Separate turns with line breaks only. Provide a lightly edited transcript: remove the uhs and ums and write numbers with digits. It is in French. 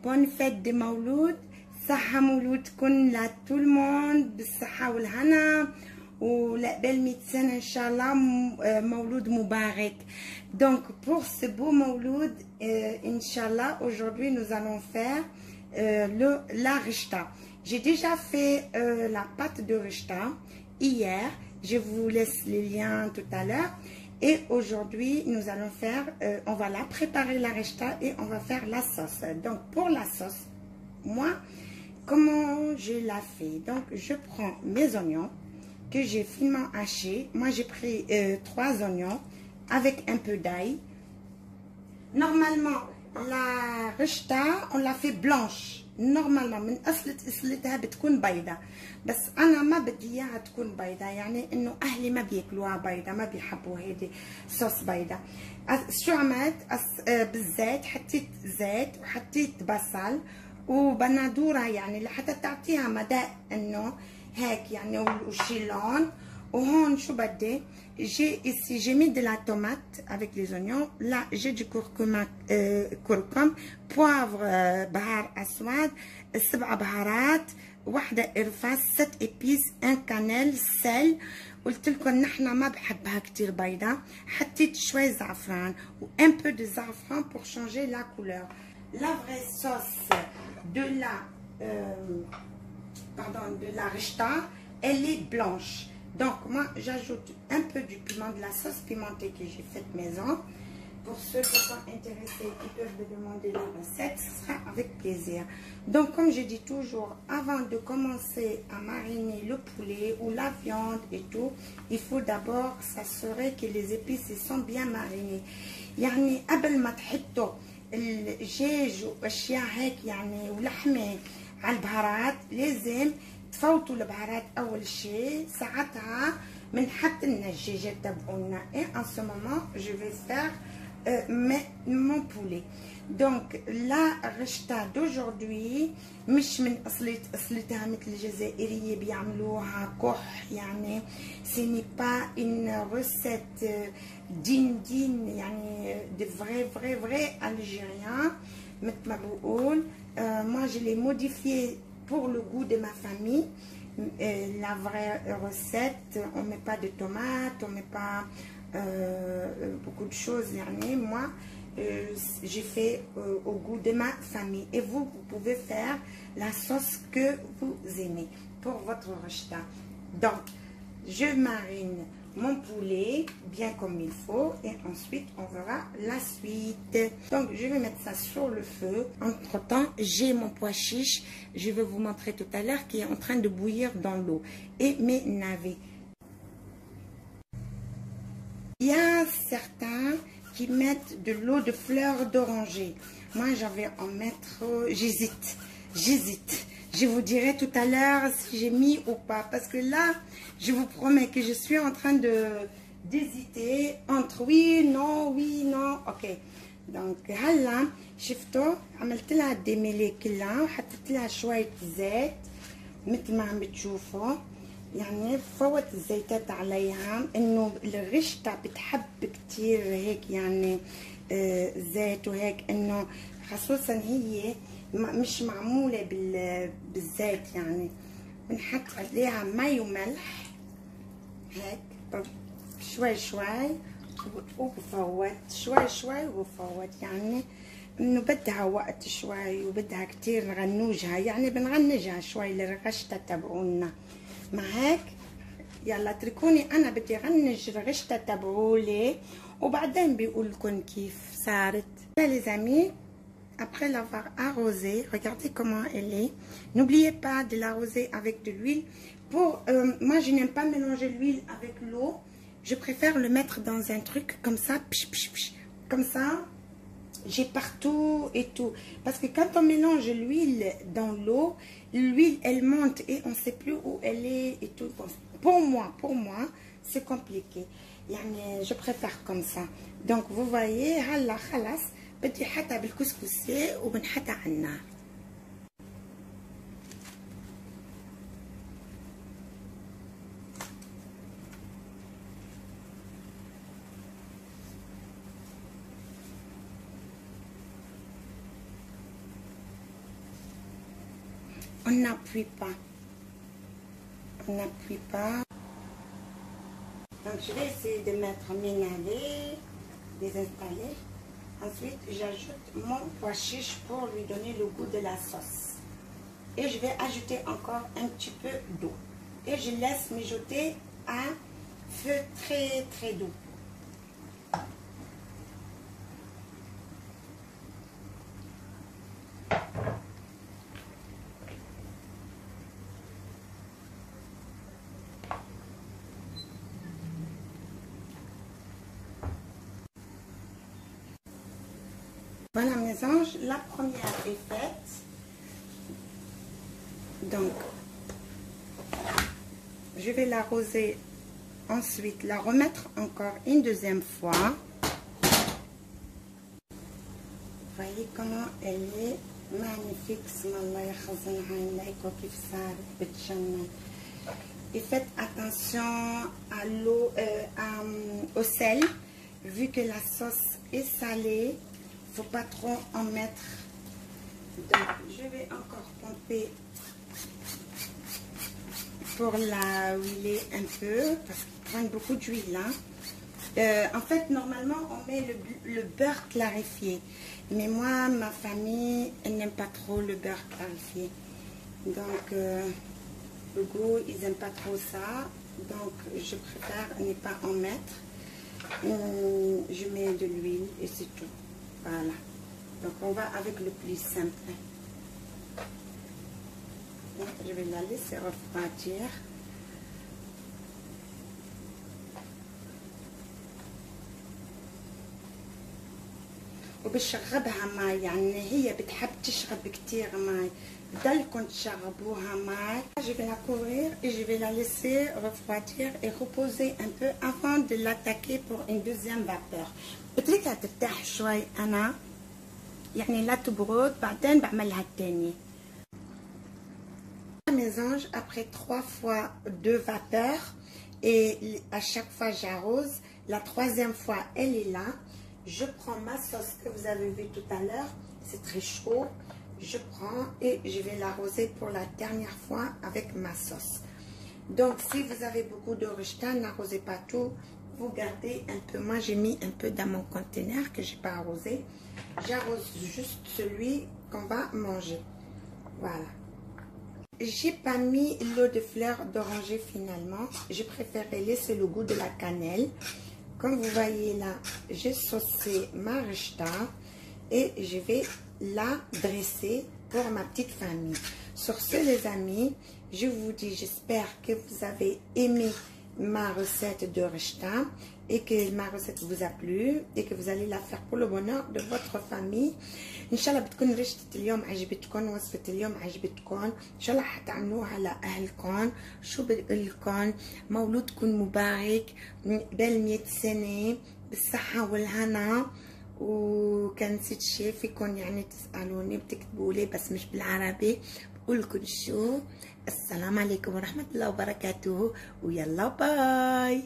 bonne fête de Mawloud. صحة مولود تكون لا tout le monde بالصحة والهنا ولقبال 100 سنة إن شاء الله مولود مبارك. Donc pour ce beau Mawloud, Inch'Allah, aujourd'hui nous allons faire la rishta. J'ai déjà fait la pâte de rishta hier, je vous laisse les liens tout à l'heure. Et aujourd'hui nous allons faire, on va la préparer la rishta et on va faire la sauce. Donc pour la sauce, moi, comment je la fais? Donc je prends mes oignons que j'ai finement hachés. Moi j'ai pris 3 oignons avec un peu d'ail. Normalement la rishta on la fait blanche. Normalement من أصلتها بتكون بيضة، بس أنا ما بدي إياها تكون بيضة، يعني إنه أهلي ما بياكلوها بيضة، ما بيحبوا هيدي صوص بيضة. شو عملت؟ بالزيت حطيت زيت وحطيت بصل وبندورة يعني لحتى تعطيها مذاق إنه هيك يعني وشي لون. وهون شو بدي؟ j'ai mis de la tomate avec les oignons. Là j'ai du curcuma, poivre, بهار أسود، 7 بهارات، واحدة قرفة، 7 épices، un cannelle، sel. قلت لكم نحنا ما بحبها كتير بيضة، حطيت شوي زعفران و un peu de زعفران pour changer la couleur. La vraie sauce de la rishta, elle est blanche. Donc moi j'ajoute un peu du piment, de la sauce pimentée que j'ai faite maison. Pour ceux qui sont intéressés, qui peuvent me demander la recette, ce sera avec plaisir. Donc comme je dis toujours, avant de commencer à mariner le poulet ou la viande et tout, il faut d'abord s'assurer que les épices sont bien marinées. يعني قبل ما تحطوا الدجاج واشياء هيك يعني ولحمه على البهارات لازم تفوتوا البهارات اول شيء، ساعتها بنحط لنا الدجاجات تبعونا. Et en ce moment je vais faire mon poulet. Donc la rishta d'aujourd'hui مش من أصلتها مثل الجزائرية بيعملوها كح، يعني ce n'est pas une recette دين يعني de vrai algérien مثل ما بقول. Moi je l'ai modifié pour le goût de ma famille. La vraie recette, on met pas de tomates, on met pas beaucoup de choses. Moi j'ai fait au goût de ma famille. Et vous pouvez faire la sauce que vous aimez pour votre rishta. Donc je marine mon poulet bien comme il faut et ensuite on verra la suite. Donc je vais mettre ça sur le feu. Entre temps j'ai mon pois chiche, je vais vous montrer tout à l'heure, qui est en train de bouillir dans l'eau, et mes navets. Il y a certains qui mettent de l'eau de fleurs d'oranger. Moi j'avais en mettre, j'hésite. Je vous dirai tout à l'heure si j'ai mis ou pas, parce que là je vous promets que je suis en train d'hésiter entre oui non. ok. donc هلا شفتوا عملت لها ديميلي كلها وحطيت لها شويه زيت مثل ما عم بتشوفوا، يعني فوت الزيتات عليها. انه الرشته بتحب كتير هيك يعني زيت وهيك، انه خصوصا هي مش معموله بالزيت، يعني بنحط عليها مي وملح هيك شوي وبفوت شوي وبفوت، يعني انه بدها وقت شوي وبدها كتير نغنوجها، يعني بنغنجها شوي للرغشتة تبعونا. مع هيك يلا اتركوني انا بدي غنج الرغشتة تبعولي وبعدين بيقول لكم كيف صارت. Les amis, après l'avoir arrosée, regardez comment elle est. N'oubliez pas de l'arroser avec de l'huile. Moi je n'aime pas mélanger l'huile avec l'eau, je préfère le mettre dans un truc comme ça, comme ça j'ai partout et tout, parce que quand on mélange l'huile dans l'eau, l'huile elle monte et on ne sait plus où elle est et tout. Pour moi c'est compliqué, يعني je préfère comme ça. Donc vous voyez هلا خلاص بدي حطها بالكسكسي وبنحطها على النار. on n'appuie pas. On n'appuie pas. Donc je vais essayer de mettre mes navets, les installer. Ensuite, j'ajoute mon pois chiche pour lui donner le goût de la sauce. Et je vais ajouter encore un petit peu d'eau. Et je laisse mijoter à feu très très doux. Voilà mes anges, la première est faite. Donc, je vais l'arroser ensuite, la remettre encore une deuxième fois. Voyez comment elle est magnifique. Et faites attention à l'eau, au sel, vu que la sauce est salée. Faut pas trop en mettre. Donc je vais encore pomper pour la huiler un peu parce qu'il prend beaucoup d'huile là. En fait normalement on met le beurre clarifié, mais moi ma famille elle n'aime pas trop le beurre clarifié, donc le goût ils n'aiment pas trop ça, donc je préfère ne pas en mettre. Je mets de l'huile et c'est tout. Voilà, donc on va avec le plus simple. Je vais la laisser refroidir. وبشربها ماي، يعني هي بتحب تشرب كتير ماي، بدلكم تشربوها ماي. Je vais la couvrir et je vais la laisser refroidir et reposer un peu avant de l'attaquer pour une deuxième vapeur. بتركها ترتاح شوي أنا، يعني لا تبرد، بعدين بعملها التانية. Mes anges, après 3 fois 2 vapeurs et à chaque fois j'arrose, la troisième fois elle est là. Je prends ma sauce que vous avez vue tout à l'heure, c'est très chaud. Je prends et je vais l'arroser pour la dernière fois avec ma sauce. Donc si vous avez beaucoup de rechta, n'arrosez pas tout, vous gardez un peu. Moi j'ai mis un peu dans mon conteneur que j'ai pas arrosé. J'arrose juste celui qu'on va manger. Voilà. J'ai pas mis l'eau de fleur d'oranger finalement. J'ai préféré laisser le goût de la cannelle. Comme vous voyez là, j'ai saucé ma rechta et je vais la dresser pour ma petite famille. Sur ce les amis, je vous dis, j'espère que vous avez aimé ma recette de rechta et que ma recette vous a plu et que vous allez la faire pour le bonheur de votre famille. ان شاء الله بتكون رشة اليوم عجبتكم، وصفة اليوم عجبتكم، ان شاء الله حتعملوها لاهلكم. شو بقولكم، مولودكم مبارك بال 100 سنة بالصحة والهنا. وكان نسيت شي فيكم يعني تسألوني بتكتبوا لي بس مش بالعربي. بقول لكم شو، السلام عليكم ورحمة الله وبركاته، ويلا باي.